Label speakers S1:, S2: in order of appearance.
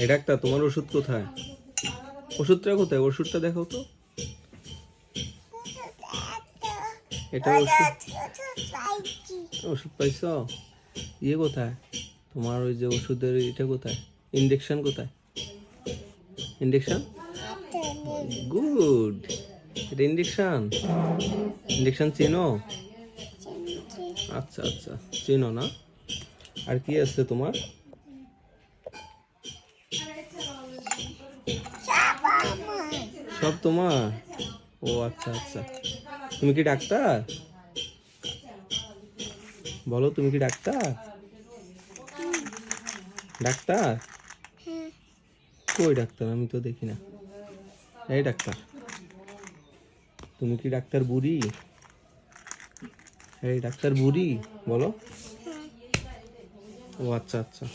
S1: এই ডাক্তার, তোমার ওষুধ কোথায়? ওষুধটা কোথায়? ওষুধটা দেখাও তো। এটা ওষুধ? ওষুধ পাইছো? ইয়ে কোথায় তোমার? ওই যে ওষুধের এটা কোথায়? ইনজেকশন কোথায়? ইনজেকশন? গুড। এটা ইনজেকশন? ইনজেকশন চেনো? আচ্ছা আচ্ছা, চেনো না। আর কি আছে তোমার? সব তোমার? ও আচ্ছা আচ্ছা। তুমি কি ডাক্তার? বলো, তুমি কি ডাক্তার? ডাক্তার? কই ডাক্তার? আমি তো দেখি না। এই ডাক্তার, তুমি কি ডাক্তার বুড়ি? এই ডাক্তার বুড়ি, বলো। ও আচ্ছা আচ্ছা।